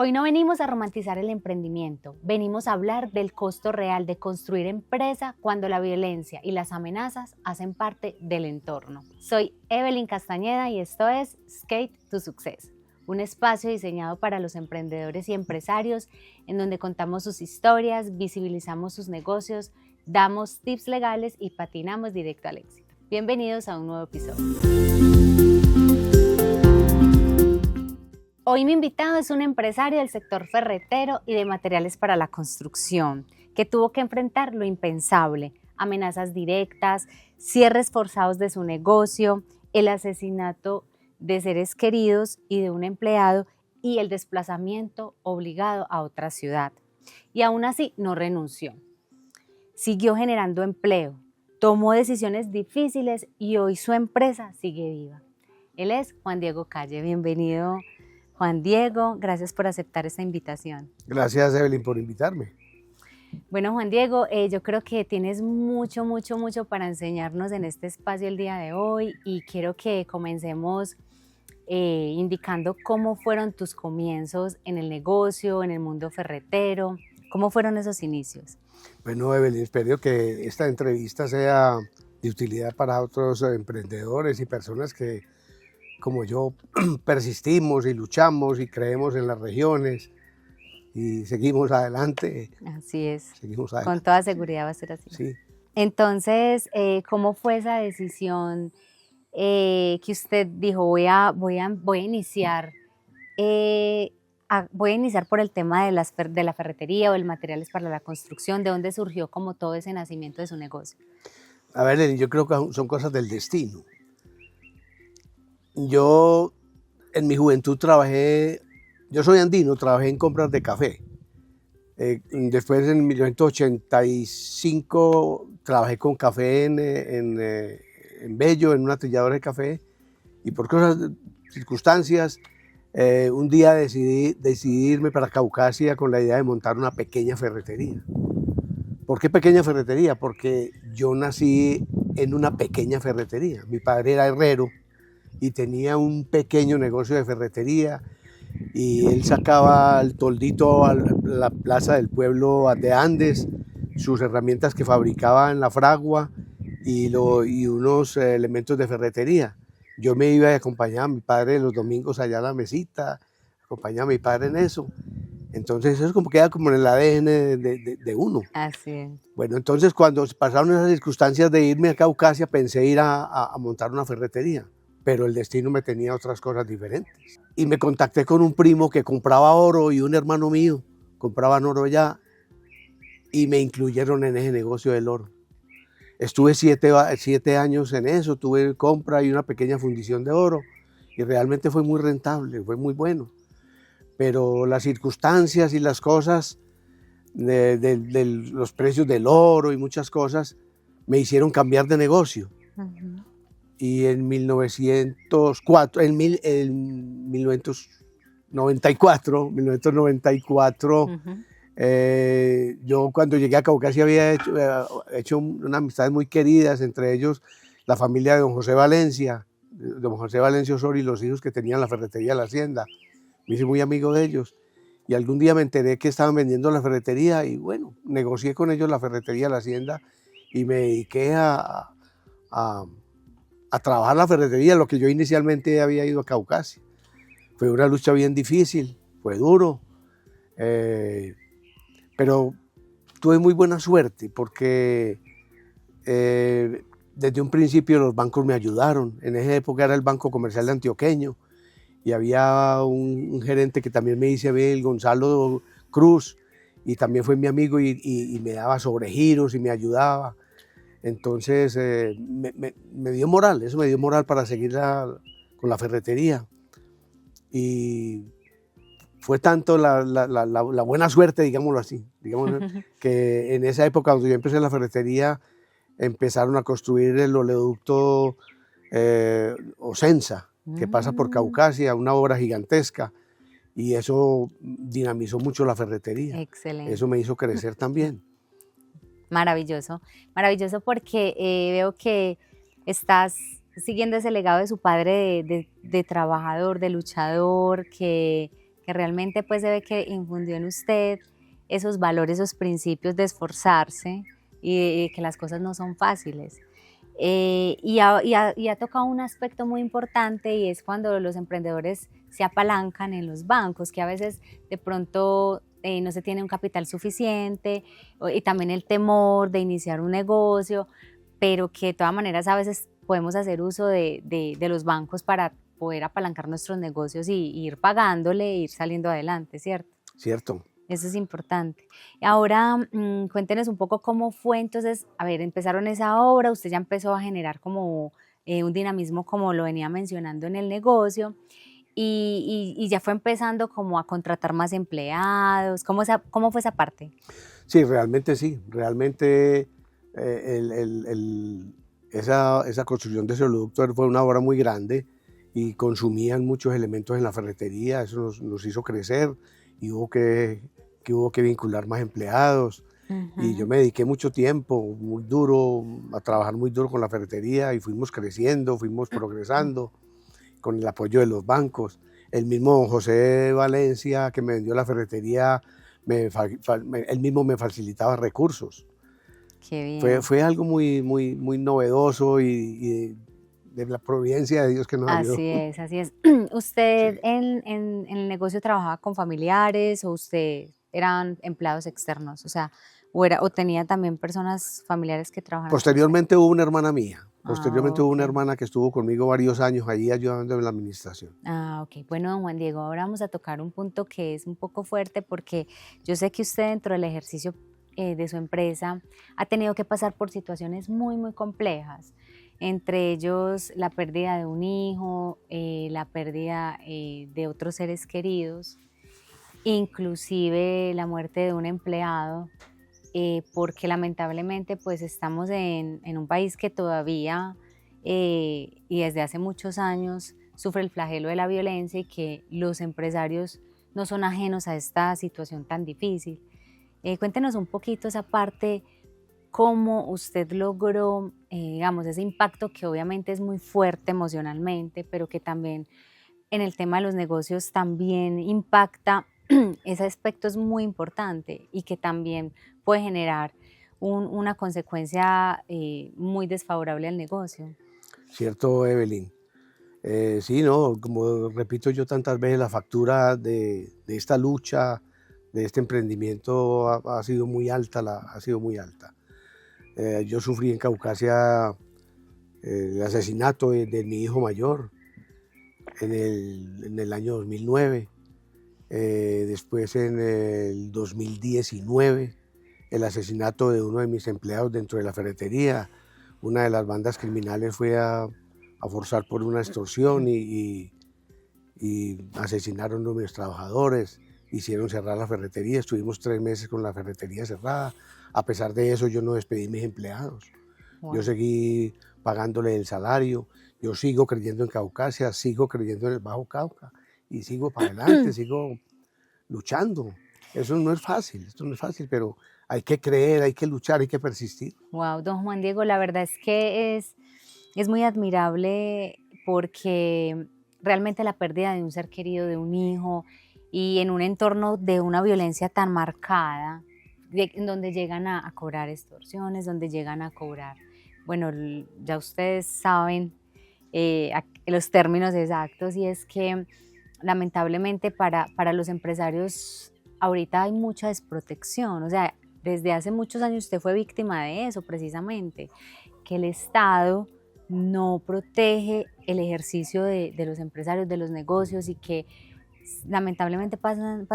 Hoy no venimos a romantizar el emprendimiento, venimos a hablar del costo real de construir empresa cuando la violencia y las amenazas hacen parte del entorno. Soy Evelyn Castañeda y esto es Skate to Success, un espacio diseñado para los emprendedores y empresarios en donde contamos sus historias, visibilizamos sus negocios, damos tips legales y patinamos directo al éxito. Bienvenidos a un nuevo episodio. Hoy mi invitado es un empresario del sector ferretero y de materiales para la construcción, que tuvo que enfrentar lo impensable, amenazas directas, cierres forzados de su negocio, el asesinato de seres queridos y de un empleado y el desplazamiento obligado a otra ciudad. Y aún así no renunció. Siguió generando empleo, tomó decisiones difíciles y hoy su empresa sigue viva. Él es Juan Diego Calle. Bienvenido, Juan Diego, gracias por aceptar esta invitación. Gracias, Evelyn, por invitarme. Bueno, Juan Diego, yo creo que tienes mucho para enseñarnos en este espacio el día de hoy y quiero que comencemos indicando cómo fueron tus comienzos en el negocio, en el mundo ferretero, cómo fueron esos inicios. Bueno, Evelyn, espero que esta entrevista sea de utilidad para otros emprendedores y personas que, como yo, persistimos y luchamos y creemos en las regiones y seguimos adelante. Así es, Seguimos adelante. con toda seguridad va a ser así. Sí. Entonces, ¿cómo fue esa decisión que usted dijo, voy a iniciar por el tema de la ferretería o el materiales para la construcción? ¿De dónde surgió como todo ese nacimiento de su negocio? A ver, Evelyn, yo creo que son cosas del destino. Yo en mi juventud yo soy andino, trabajé en compras de café. Después en 1985 trabajé con café en Bello, en una trilladora de café, y por circunstancias, un día decidí irme para Caucasia con la idea de montar una pequeña ferretería. ¿Por qué pequeña ferretería? Porque yo nací en una pequeña ferretería. Mi padre era herrero y tenía un pequeño negocio de ferretería y él sacaba el toldito a la plaza del pueblo de Andes, sus herramientas que fabricaba en la fragua y unos elementos de ferretería. Yo me iba a acompañar a mi padre los domingos allá a la mesita, acompañaba a mi padre en eso. Entonces eso queda como en el ADN de uno. Así es. Bueno, entonces cuando pasaron esas circunstancias de irme a Caucasia, pensé ir a montar una ferretería, pero el destino me tenía otras cosas diferentes. Y me contacté con un primo que compraba oro y un hermano mío compraban oro allá y me incluyeron en ese negocio del oro. Estuve 7 años en eso, tuve compra y una pequeña fundición de oro y realmente fue muy rentable, fue muy bueno. Pero las circunstancias y las cosas de los precios del oro y muchas cosas me hicieron cambiar de negocio. Uh-huh. Y en 1994, en 1994, Uh-huh. Yo cuando llegué a Caucasia había hecho unas amistades muy queridas, entre ellos la familia de don José Valencia Osorio y los hijos que tenían la ferretería de la hacienda. Me hice muy amigo de ellos y algún día me enteré que estaban vendiendo la ferretería y bueno, negocié con ellos la ferretería de la hacienda y me dediqué a trabajar la ferretería, lo que yo inicialmente había ido a Caucasia. Fue una lucha bien difícil, fue duro, pero tuve muy buena suerte porque desde un principio los bancos me ayudaron. En esa época era el Banco Comercial de Antioqueño y había un gerente que también me dice bien, Gonzalo Cruz, y también fue mi amigo y me daba sobregiros y me ayudaba. Entonces me dio moral, eso me dio moral para seguir con la ferretería. Y fue tanto la buena suerte, digámoslo así, que en esa época cuando yo empecé la ferretería empezaron a construir el oleoducto Ocensa, que pasa por Caucasia, una obra gigantesca, y eso dinamizó mucho la ferretería. Excelente. Eso me hizo crecer también. Maravilloso, maravilloso porque veo que estás siguiendo ese legado de su padre de trabajador, de luchador, que que realmente pues se ve que infundió en usted esos valores, esos principios de esforzarse y de que las cosas no son fáciles. Y ha tocado un aspecto muy importante y es cuando los emprendedores se apalancan en los bancos, que a veces de pronto no se tiene un capital suficiente y también el temor de iniciar un negocio, pero que de todas maneras a veces podemos hacer uso de los bancos para poder apalancar nuestros negocios y ir pagándole e ir saliendo adelante, ¿cierto? ¿cierto? Eso es importante. Ahora, cuéntenos un poco cómo fue entonces, a ver, empezaron esa obra, usted ya empezó a generar como un dinamismo, como lo venía mencionando en el negocio, y ya fue empezando como a contratar más empleados. ¿Cómo fue esa parte? Sí, realmente esa construcción de ese oleoducto fue una obra muy grande y consumían muchos elementos en la ferretería, eso nos hizo crecer y hubo que vincular más empleados. Y yo Ujú. me dediqué mucho tiempo, muy duro, a trabajar muy duro con la ferretería y fuimos creciendo, fuimos progresando con el apoyo de los bancos. El mismo don José Valencia, que me vendió la ferretería, él mismo me facilitaba recursos. Qué Fue, bien. fue algo muy novedoso y de la providencia de Dios que nos ayudó. Así es, así es. Sí. ¿Usted en el negocio trabajaba con familiares o usted eran empleados externos? O sea, o tenía también personas familiares que trabajaran con usted. Posteriormente hubo una hermana mía, Ah, posteriormente hubo una ok. hermana que estuvo conmigo varios años allí ayudando en la administración. Ah, ok. Bueno, don Juan Diego, ahora vamos a tocar un punto que es un poco fuerte porque yo sé que usted dentro del ejercicio de su empresa ha tenido que pasar por situaciones muy, muy complejas, entre ellos la pérdida de un hijo, la pérdida de otros seres queridos, inclusive la muerte de un empleado, porque lamentablemente pues estamos en un país que todavía y desde hace muchos años sufre el flagelo de la violencia y que los empresarios no son ajenos a esta situación tan difícil. Cuéntenos un poquito esa parte, cómo usted logró, digamos, ese impacto que obviamente es muy fuerte emocionalmente, pero que también en el tema de los negocios también impacta. Ese aspecto es muy importante y que también puede generar una consecuencia muy desfavorable al negocio. ¿Cierto, Evelyn? Sí, no, como repito yo tantas veces, la factura de esta lucha, de este emprendimiento ha sido muy alta, ha sido muy alta. Yo sufrí en Caucasia el asesinato de mi hijo mayor en el año 2009. Después en el 2019 el asesinato de uno de mis empleados dentro de la ferretería. Una de las bandas criminales fue a forzar por una extorsión y asesinaron a uno de mis trabajadores, hicieron cerrar la ferretería, estuvimos 3 meses con la ferretería cerrada. A pesar de eso yo no despedí a mis empleados, yo Wow. seguí pagándole el salario, yo sigo creyendo en Caucasia, sigo creyendo en el Bajo Cauca y sigo para adelante, sigo luchando. Eso no es fácil, esto no es fácil, pero hay que creer, hay que luchar, hay que persistir. Wow, don Juan Diego, la verdad es que es muy admirable porque realmente la pérdida de un ser querido, de un hijo, y en un entorno de una violencia tan marcada, en donde llegan a cobrar extorsiones, donde llegan a cobrar, bueno, ya ustedes saben los términos exactos, y es que lamentablemente para los empresarios ahorita hay mucha desprotección. O sea, desde hace muchos años usted fue víctima de eso precisamente, que el Estado no protege el ejercicio de los empresarios, de los negocios, y que lamentablemente pasan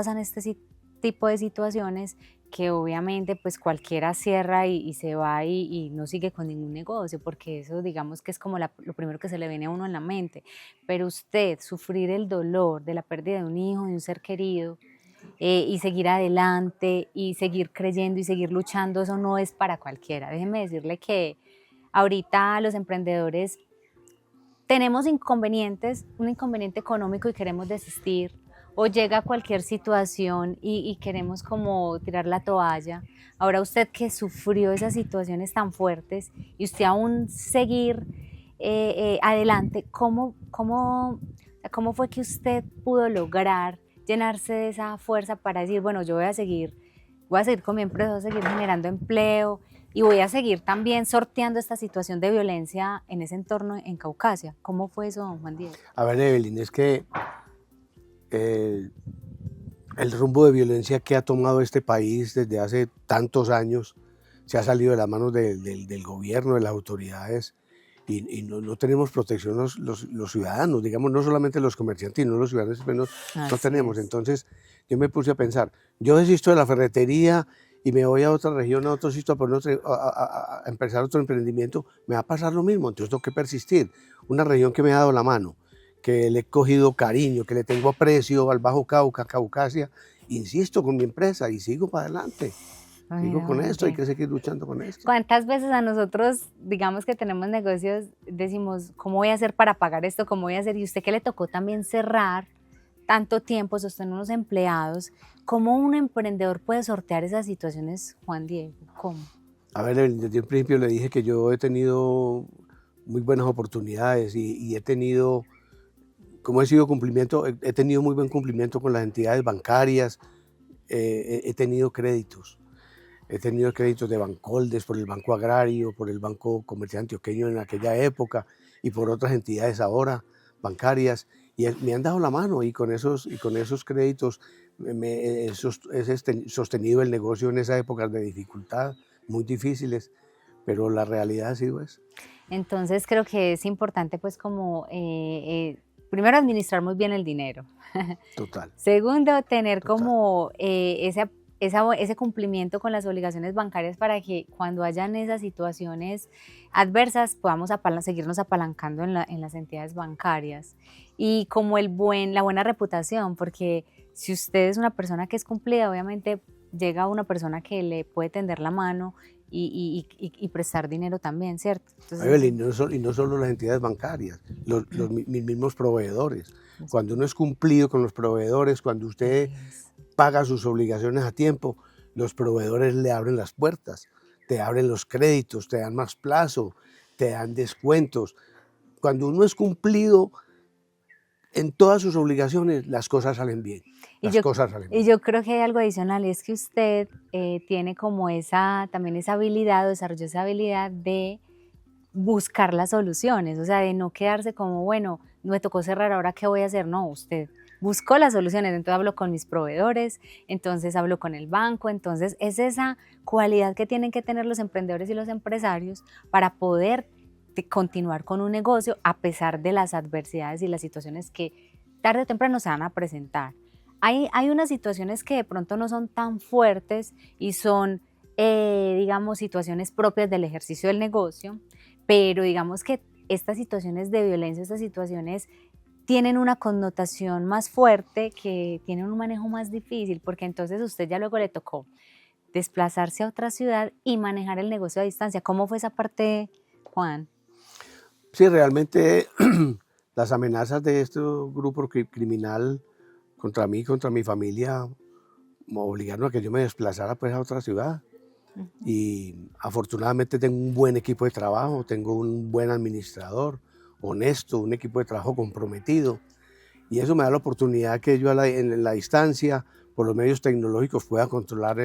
tipo de situaciones que obviamente pues cualquiera cierra y se va y no sigue con ningún negocio, porque eso digamos que es como lo primero que se le viene a uno en la mente. Pero usted sufrir el dolor de la pérdida de un hijo, de un ser querido, y seguir adelante y seguir creyendo y seguir luchando, eso no es para cualquiera. Déjeme decirle que ahorita los emprendedores tenemos inconvenientes, un inconveniente económico y queremos desistir, o llega cualquier situación y queremos como tirar la toalla. Ahora usted que sufrió esas situaciones tan fuertes y usted aún seguir adelante, ¿cómo fue que usted pudo lograr llenarse de esa fuerza para decir, bueno, yo voy a seguir con mi empresa, voy a seguir generando empleo y voy a seguir también sorteando esta situación de violencia en ese entorno en Caucasia? ¿Cómo fue eso, don Juan Diego? A ver, Evelyn, es que el rumbo de violencia que ha tomado este país desde hace tantos años se ha salido de las manos del gobierno, de las autoridades, y no tenemos protección los ciudadanos, digamos, no solamente los comerciantes, no los ciudadanos, menos no tenemos. Entonces yo me puse a pensar, yo desisto de la ferretería y me voy a otra región, a otro sitio, a empezar otro emprendimiento, me va a pasar lo mismo, entonces tengo que persistir. Una región que me ha dado la mano, que le he cogido cariño, que le tengo aprecio al Bajo Cauca, Caucasia, insisto con mi empresa y sigo para adelante. Sigo con esto, hay que seguir luchando con esto. ¿Cuántas veces a nosotros, digamos que tenemos negocios, decimos, ¿cómo voy a hacer para pagar esto? ¿Cómo voy a hacer? Y usted que le tocó también cerrar tanto tiempo, sostener unos empleados, ¿cómo un emprendedor puede sortear esas situaciones, Juan Diego? ¿Cómo? A ver, desde el principio le dije que yo he tenido muy buenas oportunidades y he tenido, como he tenido muy buen cumplimiento con las entidades bancarias, he tenido créditos. He tenido créditos de Bancoldes, por el Banco Agrario, por el Banco Comercial Antioqueño en aquella época y por otras entidades ahora bancarias, y me han dado la mano y con esos créditos he sostenido el negocio en esas épocas de dificultad, muy difíciles, pero la realidad ha sido esa. Entonces creo que es importante pues como primero administrar muy bien el dinero. Total. Segundo, tener como ese cumplimiento con las obligaciones bancarias para que cuando hayan esas situaciones adversas podamos seguirnos apalancando en las entidades bancarias. Y como la buena reputación, porque si usted es una persona que es cumplida, obviamente llega una persona que le puede tender la mano y prestar dinero también, ¿cierto? Entonces, y no solo las entidades bancarias, mis mismos proveedores. Cuando uno es cumplido con los proveedores, cuando usted paga sus obligaciones a tiempo, los proveedores le abren las puertas, te abren los créditos, te dan más plazo, te dan descuentos. Cuando uno es cumplido en todas sus obligaciones, las cosas salen bien. Y yo creo que hay algo adicional, y es que usted tiene como también esa habilidad, o desarrolló esa habilidad de buscar las soluciones, o sea, de no quedarse como, bueno, me tocó cerrar, ahora qué voy a hacer. No, usted buscó las soluciones, entonces hablo con mis proveedores, entonces hablo con el banco, entonces es esa cualidad que tienen que tener los emprendedores y los empresarios para poder continuar con un negocio a pesar de las adversidades y las situaciones que tarde o temprano se van a presentar. Hay unas situaciones que de pronto no son tan fuertes y son, digamos, situaciones propias del ejercicio del negocio, pero digamos que estas situaciones de violencia, estas situaciones tienen una connotación más fuerte, que tienen un manejo más difícil, porque entonces usted ya luego le tocó desplazarse a otra ciudad y manejar el negocio a distancia. ¿Cómo fue esa parte, Juan? Sí, realmente las amenazas de este grupo criminal contra mí, contra mi familia, me obligaron a que yo me desplazara pues a otra ciudad. Y afortunadamente tengo un buen equipo de trabajo, tengo un buen administrador, honesto, un equipo de trabajo comprometido, y eso me da la oportunidad que yo en la distancia, por los medios tecnológicos, pueda controlar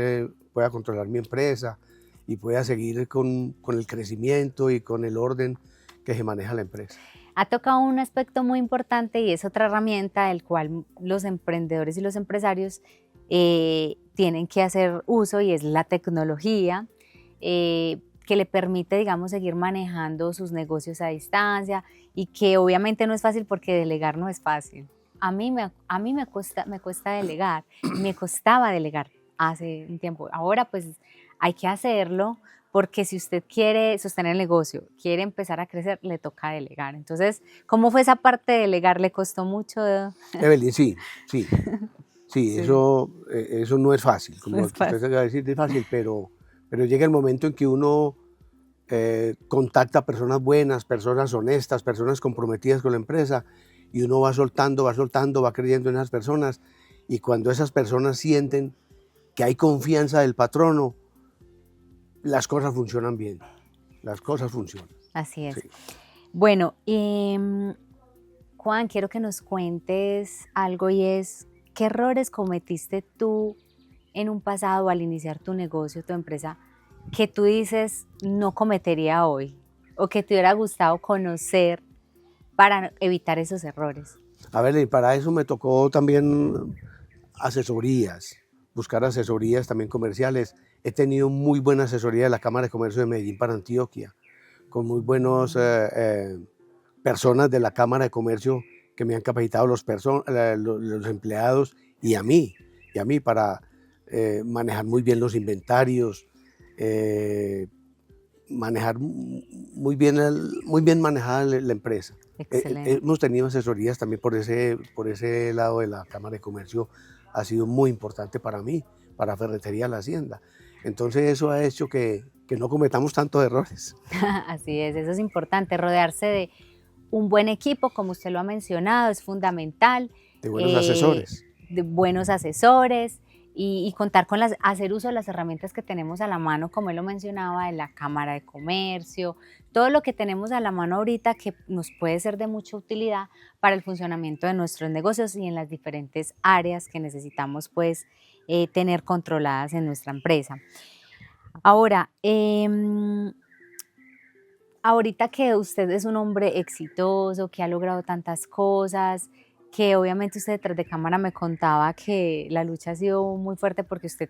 mi empresa y pueda seguir con el crecimiento y con el orden que se maneja la empresa. Ha tocado un aspecto muy importante y es otra herramienta del cual los emprendedores y los empresarios tienen que hacer uso, y es la tecnología, que le permite, digamos, seguir manejando sus negocios a distancia, y que obviamente no es fácil porque delegar no es fácil. A mí me cuesta delegar, me costaba delegar hace un tiempo. Ahora pues hay que hacerlo, porque si usted quiere sostener el negocio, quiere empezar a crecer, le toca delegar. Entonces, ¿cómo fue esa parte de delegar? ¿Le costó mucho? Evelyn, sí, eso no es fácil, como no es fácil. Usted se va a decir, es fácil, pero llega el momento en que uno contacta a personas buenas, personas honestas, personas comprometidas con la empresa, y uno va soltando, va creyendo en esas personas, y cuando esas personas sienten que hay confianza del patrono, las cosas funcionan bien, las cosas funcionan. Así es. Sí. Bueno, Juan, quiero que nos cuentes algo, y es ¿qué errores cometiste tú en un pasado al iniciar tu negocio, tu empresa, que tú dices no cometería hoy o que te hubiera gustado conocer para evitar esos errores? A ver, y para eso me tocó también asesorías, buscar asesorías también comerciales. He tenido muy buena asesoría de la Cámara de Comercio de Medellín para Antioquia, con muy buenos personas de la Cámara de Comercio que me han capacitado los empleados y a mí para manejar muy bien los inventarios, manejar muy bien manejada la empresa. Excelente. Hemos tenido asesorías también por ese lado de la Cámara de Comercio, ha sido muy importante para mí, para Ferretería La Hacienda. Entonces eso ha hecho que no cometamos tantos errores. Así es, eso es importante, rodearse de un buen equipo, como usted lo ha mencionado, es fundamental, De buenos asesores. de buenos asesores y contar con hacer uso de las herramientas que tenemos a la mano, como él lo mencionaba, de la Cámara de Comercio, todo lo que tenemos a la mano ahorita que nos puede ser de mucha utilidad para el funcionamiento de nuestros negocios y en las diferentes áreas que necesitamos pues tener controladas en nuestra empresa. Ahora, ahorita que usted es un hombre exitoso, que ha logrado tantas cosas, que obviamente usted detrás de cámara me contaba que la lucha ha sido muy fuerte porque usted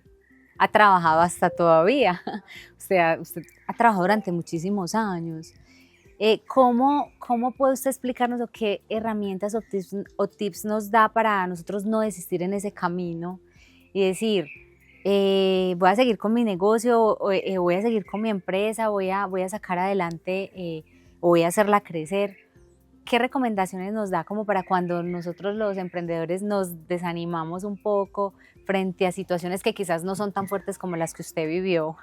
ha trabajado hasta todavía, usted ha trabajado durante muchísimos años. ¿Cómo puede usted explicarnos o qué herramientas o tips nos da para nosotros no desistir en ese camino y decir, voy a seguir con mi negocio, voy a seguir con mi empresa, voy a sacar adelante o voy a hacerla crecer? ¿Qué recomendaciones nos da como para cuando nosotros los emprendedores nos desanimamos un poco frente a situaciones que quizás no son tan fuertes como las que usted vivió?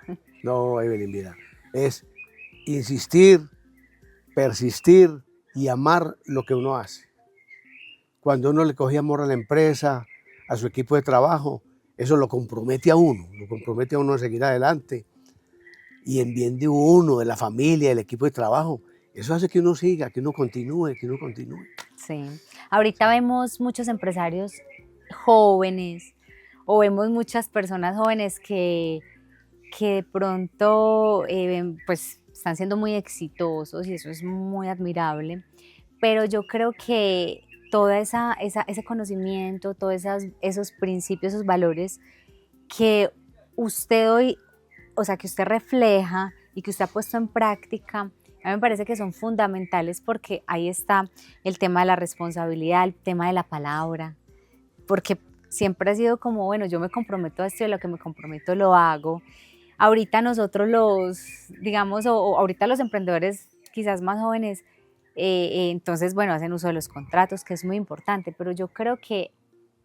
No, Evelyn, mira, es insistir, persistir y amar lo que uno hace. Cuando uno le coge amor a la empresa, a su equipo de trabajo, eso lo compromete a uno a seguir adelante. Y en bien de uno, de la familia, del equipo de trabajo, eso hace que uno siga, que uno continúe, que uno continúe. Sí, ahorita vemos muchos empresarios jóvenes o vemos muchas personas jóvenes que de pronto pues están siendo muy exitosos y eso es muy admirable, pero yo creo que toda ese conocimiento, todos esos principios, esos valores que usted hoy, o sea, que usted refleja y que usted ha puesto en práctica, a mí me parece que son fundamentales porque ahí está el tema de la responsabilidad, el tema de la palabra, porque siempre ha sido como, bueno, yo me comprometo a esto y lo que me comprometo lo hago. Ahorita nosotros digamos, o ahorita los emprendedores quizás más jóvenes, entonces, bueno, hacen uso de los contratos, que es muy importante, pero yo creo que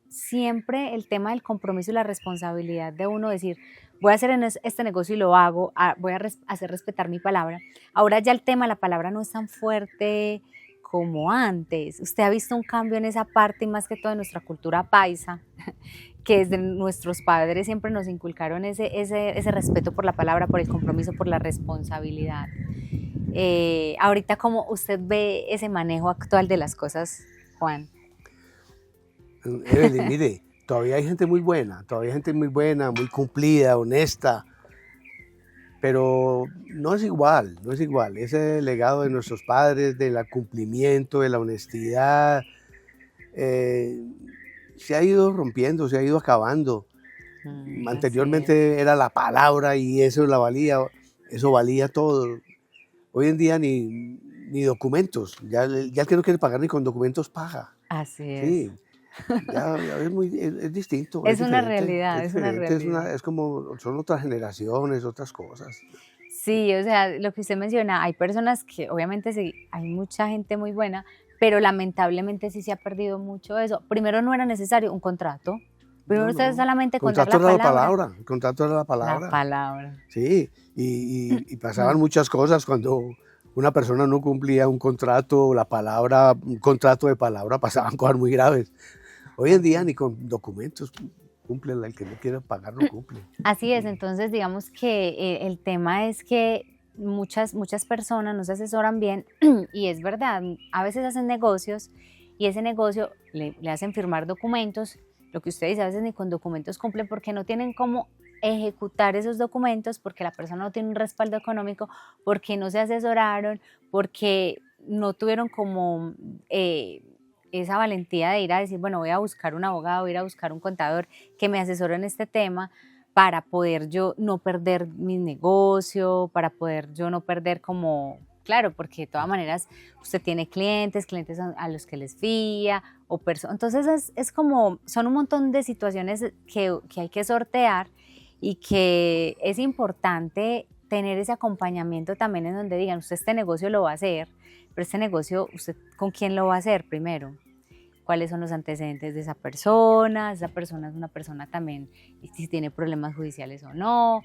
siempre el tema del compromiso y la responsabilidad de uno decir, voy a hacer este negocio y lo hago, voy a hacer respetar mi palabra. Ahora ya el tema de la palabra no es tan fuerte como antes. Usted ha visto un cambio en esa parte y más que todo en nuestra cultura paisa, que desde nuestros padres siempre nos inculcaron ese respeto por la palabra, por el compromiso, por la responsabilidad. Ahorita, ¿cómo usted ve ese manejo actual de las cosas, Juan? Evelyn, mire, todavía hay gente muy buena, muy cumplida, honesta, pero no es igual, no es igual. Ese legado de nuestros padres, del cumplimiento, de la honestidad, se ha ido rompiendo, se ha ido acabando. Anteriormente era la palabra y eso valía todo. Hoy en día ni documentos, ya el que no quiere pagar ni con documentos paga. Así es. Sí, ya es distinto. Es una realidad, es una realidad. Es como, son otras generaciones, otras cosas. Sí, o sea, lo que usted menciona, hay personas que obviamente sí, hay mucha gente muy buena, pero lamentablemente sí se ha perdido mucho eso. Primero no era necesario un contrato. Primero usted solamente contar la palabra. El contrato era la palabra. La palabra. Sí, y pasaban muchas cosas cuando una persona no cumplía un contrato, un contrato de palabra, pasaban cosas muy graves. Hoy en día ni con documentos cumple, el que no quiere pagar no cumple. Así es, entonces digamos que el tema es que muchas personas no se asesoran bien y es verdad, a veces hacen negocios y ese negocio le hacen firmar documentos lo que usted dice, a veces ni con documentos cumplen porque no tienen cómo ejecutar esos documentos, porque la persona no tiene un respaldo económico, porque no se asesoraron, porque no tuvieron como esa valentía de ir a decir, bueno, voy a buscar un abogado, voy a ir a buscar un contador que me asesore en este tema para poder yo no perder mi negocio, para poder yo no perder como, claro, porque de todas maneras usted tiene clientes, clientes a los que les fía o personas, entonces es como, son un montón de situaciones que hay que sortear y que es importante tener ese acompañamiento también en donde digan, usted este negocio lo va a hacer, pero este negocio, ¿usted con quién lo va a hacer primero? ¿Cuáles son los antecedentes de esa persona? ¿Esa persona es una persona también, si tiene problemas judiciales o no?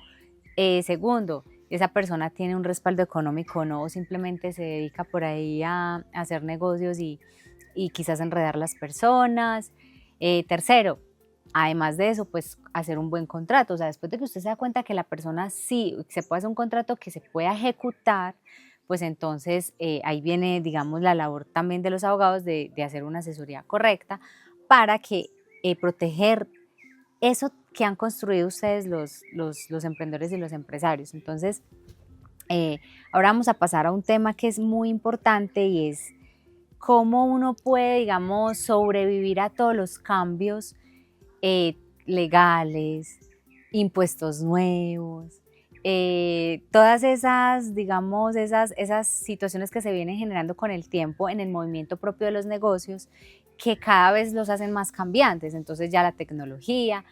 Segundo, ¿esa persona tiene un respaldo económico o no? ¿O simplemente se dedica por ahí a hacer negocios y quizás enredar las personas? Tercero, además de eso, pues hacer un buen contrato. O sea, después de que usted se da cuenta que la persona sí se puede hacer un contrato que se pueda ejecutar, pues entonces ahí viene, digamos, la labor también de los abogados de hacer una asesoría correcta para que proteger eso que han construido ustedes los emprendedores y los empresarios. Entonces, ahora vamos a pasar a un tema que es muy importante y es cómo uno puede, digamos, sobrevivir a todos los cambios legales, impuestos nuevos, todas esas, digamos, esas situaciones que se vienen generando con el tiempo en el movimiento propio de los negocios, que cada vez los hacen más cambiantes. Entonces ya la tecnología,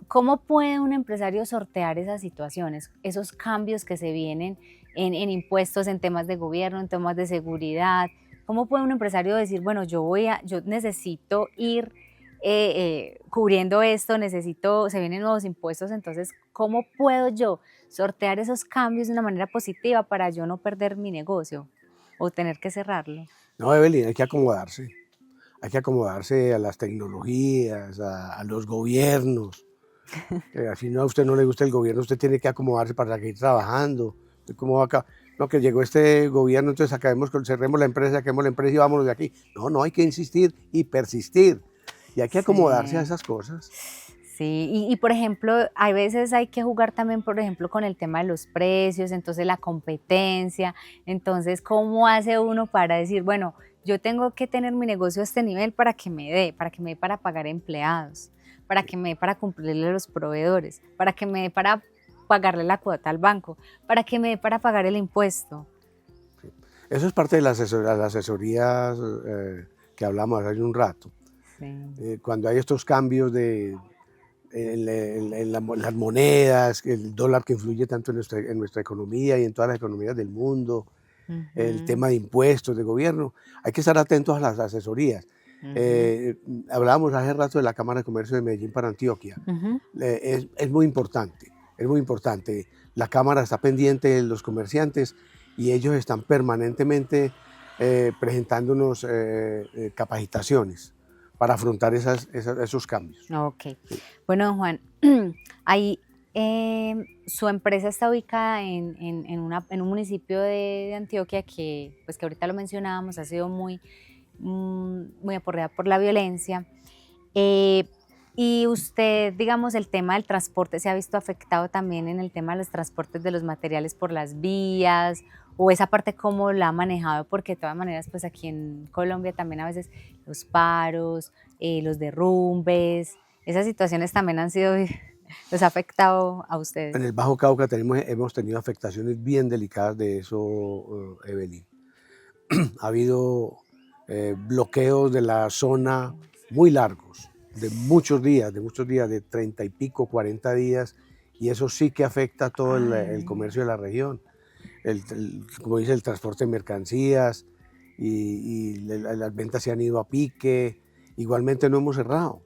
¿cómo puede un empresario sortear esas situaciones, esos cambios que se vienen en impuestos, en temas de gobierno, en temas de seguridad? ¿Cómo puede un empresario decir, bueno, yo necesito ir cubriendo esto, se vienen nuevos impuestos, entonces, ¿cómo puedo yo sortear esos cambios de una manera positiva para yo no perder mi negocio o tener que cerrarlo? No, Evelyn, hay que acomodarse. Hay que acomodarse a las tecnologías, a los gobiernos. Si no, a usted no le gusta el gobierno, usted tiene que acomodarse para seguir trabajando. ¿Cómo va acá? No, que llegó este gobierno, entonces cerremos la empresa, saquemos la empresa y vámonos de aquí. No, no, hay que insistir y persistir. Y hay que acomodarse a Sí. esas cosas. Sí, por ejemplo, hay veces hay que jugar también, por ejemplo, con el tema de los precios, entonces la competencia, entonces, ¿cómo hace uno para decir, bueno, yo tengo que tener mi negocio a este nivel para que me dé, para pagar empleados, para que me dé para cumplirle a los proveedores, para que me dé para pagarle la cuota al banco, para que me dé para pagar el impuesto? Eso es parte de las asesorías que hablamos hace un rato. Sí. Cuando hay estos cambios en las monedas, el dólar que influye tanto en nuestra economía y en todas las economías del mundo, el Ujú, tema de impuestos, de gobierno, hay que estar atentos a las asesorías. ujú, Hablábamos hace rato de la Cámara de Comercio de Medellín para Antioquia. ujú. Es muy importante, es muy importante. La Cámara está pendiente de los comerciantes y ellos están permanentemente presentándonos capacitaciones para afrontar esos cambios. Ok. Sí. Bueno, don Juan, ahí su empresa está ubicada en un municipio de Antioquia que, pues que ahorita lo mencionábamos, ha sido muy aporreada por la violencia. Eh, y usted, digamos, el tema del transporte se ha visto afectado también en el tema de los transportes de los materiales por las vías, o esa parte cómo la ha manejado, porque de todas maneras, pues aquí en Colombia también a veces los paros, los derrumbes, esas situaciones también han sido, los ha afectado a En ustedes. el Bajo Cauca hemos tenido afectaciones bien delicadas de eso, Evelyn. Ha habido bloqueos de la zona muy largos, de muchos días, de 30 y pico, 40 días, y eso sí que afecta a todo el Ay, comercio de la región. Como dice, el transporte de mercancías las ventas se han ido a pique. Igualmente no hemos cerrado,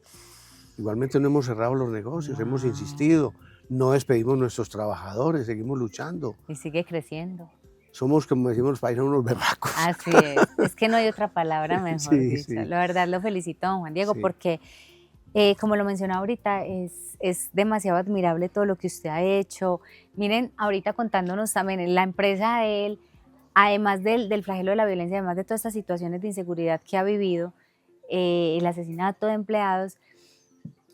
igualmente no hemos cerrado los negocios, hemos wow. insistido, no despedimos nuestros trabajadores, seguimos luchando. Y sigue creciendo. Somos, como decimos los países, unos berracos. Así es que no hay otra palabra mejor Sí, dicha. sí, La verdad lo felicito, don Juan Diego, sí. porque como lo mencionaba ahorita, es demasiado admirable todo lo que usted ha hecho. Miren, ahorita contándonos también, en la empresa de él, además del flagelo de la violencia, además de todas estas situaciones de inseguridad que ha vivido, el asesinato de empleados,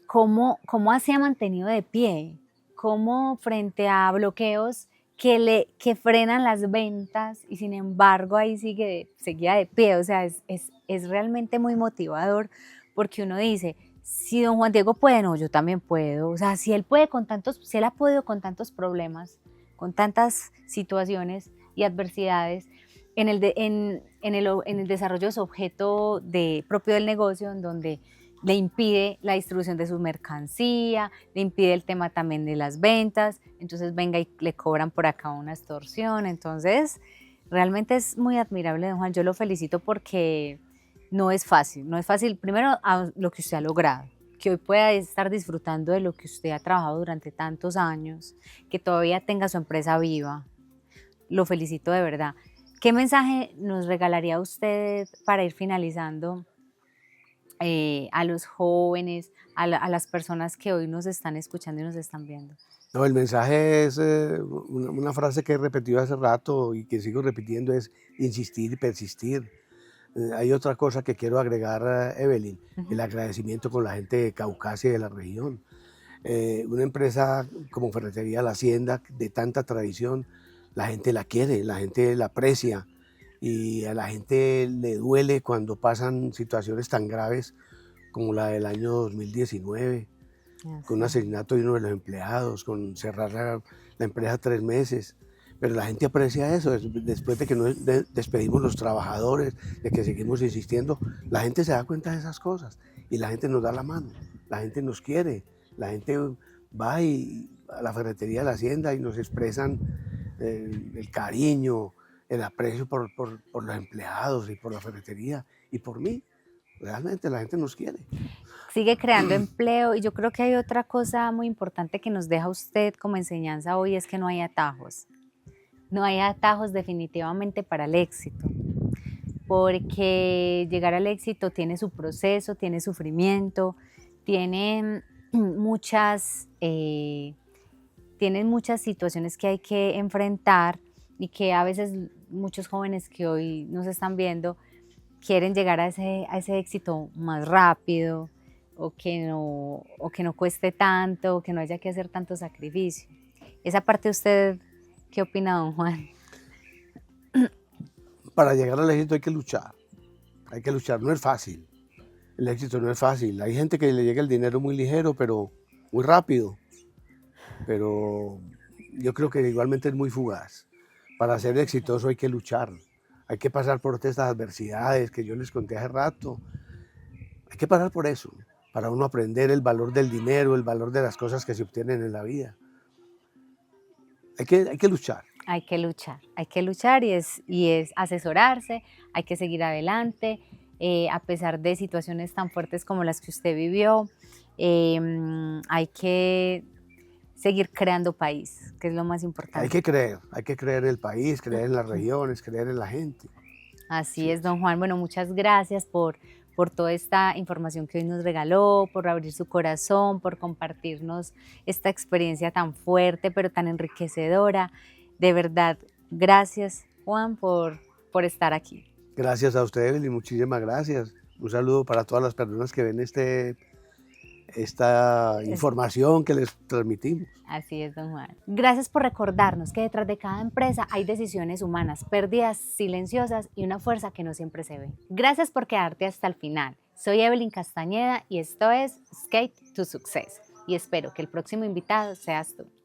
cómo se ha mantenido de pie, cómo frente a bloqueos que frenan las ventas y sin embargo ahí seguía de pie. O sea, es realmente muy motivador porque uno dice, si don Juan Diego puede, no, yo también puedo. O sea, si él puede si él ha podido con tantos problemas, con tantas situaciones y adversidades, en el desarrollo de su objeto propio del negocio, en donde le impide la distribución de su mercancía, le impide el tema también de las ventas, entonces venga y le cobran por acá una extorsión. Entonces realmente es muy admirable, don Juan, yo lo felicito porque no es fácil primero lo que usted ha logrado, que hoy pueda estar disfrutando de lo que usted ha trabajado durante tantos años, que todavía tenga su empresa viva, lo felicito de verdad. ¿Qué mensaje nos regalaría usted para ir finalizando a los jóvenes, a las personas que hoy nos están escuchando y nos están viendo? No, el mensaje es una frase que he repetido hace rato y que sigo repitiendo, es insistir y persistir. Hay otra cosa que quiero agregar, Evelyn, el agradecimiento con la gente de Caucasia y de la región. Una empresa como Ferretería La Hacienda, de tanta tradición, la gente la quiere, la gente la aprecia y a la gente le duele cuando pasan situaciones tan graves como la del año 2019, con un asesinato de uno de los empleados, con cerrar la empresa 3 meses. Pero la gente aprecia eso, después de que nos despedimos los trabajadores, de que seguimos insistiendo, la gente se da cuenta de esas cosas y la gente nos da la mano, la gente nos quiere, la gente va a la Ferretería de la Hacienda y nos expresan el cariño, el aprecio por los empleados y por la ferretería y por mí. Realmente la gente nos quiere. Sigue creando empleo y yo creo que hay otra cosa muy importante que nos deja usted como enseñanza hoy, es que no hay atajos. No hay atajos definitivamente para el éxito, porque llegar al éxito tiene su proceso, tiene sufrimiento, tiene tienen muchas situaciones que hay que enfrentar y que a veces muchos jóvenes que hoy nos están viendo quieren llegar a ese éxito más rápido o que no cueste tanto, o que no haya que hacer tanto sacrificio. Esa parte usted, ¿qué opina, don Juan? Para llegar al éxito hay que luchar, no es fácil. El éxito no es fácil. Hay gente que le llega el dinero muy ligero, pero muy rápido. Pero yo creo que igualmente es muy fugaz. Para ser exitoso hay que luchar, hay que pasar por estas adversidades que yo les conté hace rato. Hay que pasar por eso, para uno aprender el valor del dinero, el valor de las cosas que se obtienen en la vida. Hay que luchar. Hay que luchar y es asesorarse, hay que seguir adelante, a pesar de situaciones tan fuertes como las que usted vivió, hay que seguir creando país, que es lo más importante. Hay que creer en el país, creer en las regiones, creer en la gente. Así Sí. es, don Juan. Bueno, muchas gracias por toda esta información que hoy nos regaló, por abrir su corazón, por compartirnos esta experiencia tan fuerte, pero tan enriquecedora. De verdad, gracias, Juan, por estar aquí. Gracias a ustedes y muchísimas gracias. Un saludo para todas las personas que ven esta información que les transmitimos. Así es, don Juan. Gracias por recordarnos que detrás de cada empresa hay decisiones humanas, pérdidas silenciosas y una fuerza que no siempre se ve. Gracias por quedarte hasta el final. Soy Evelyn Castañeda y esto es Skate to Success. Y espero que el próximo invitado seas tú.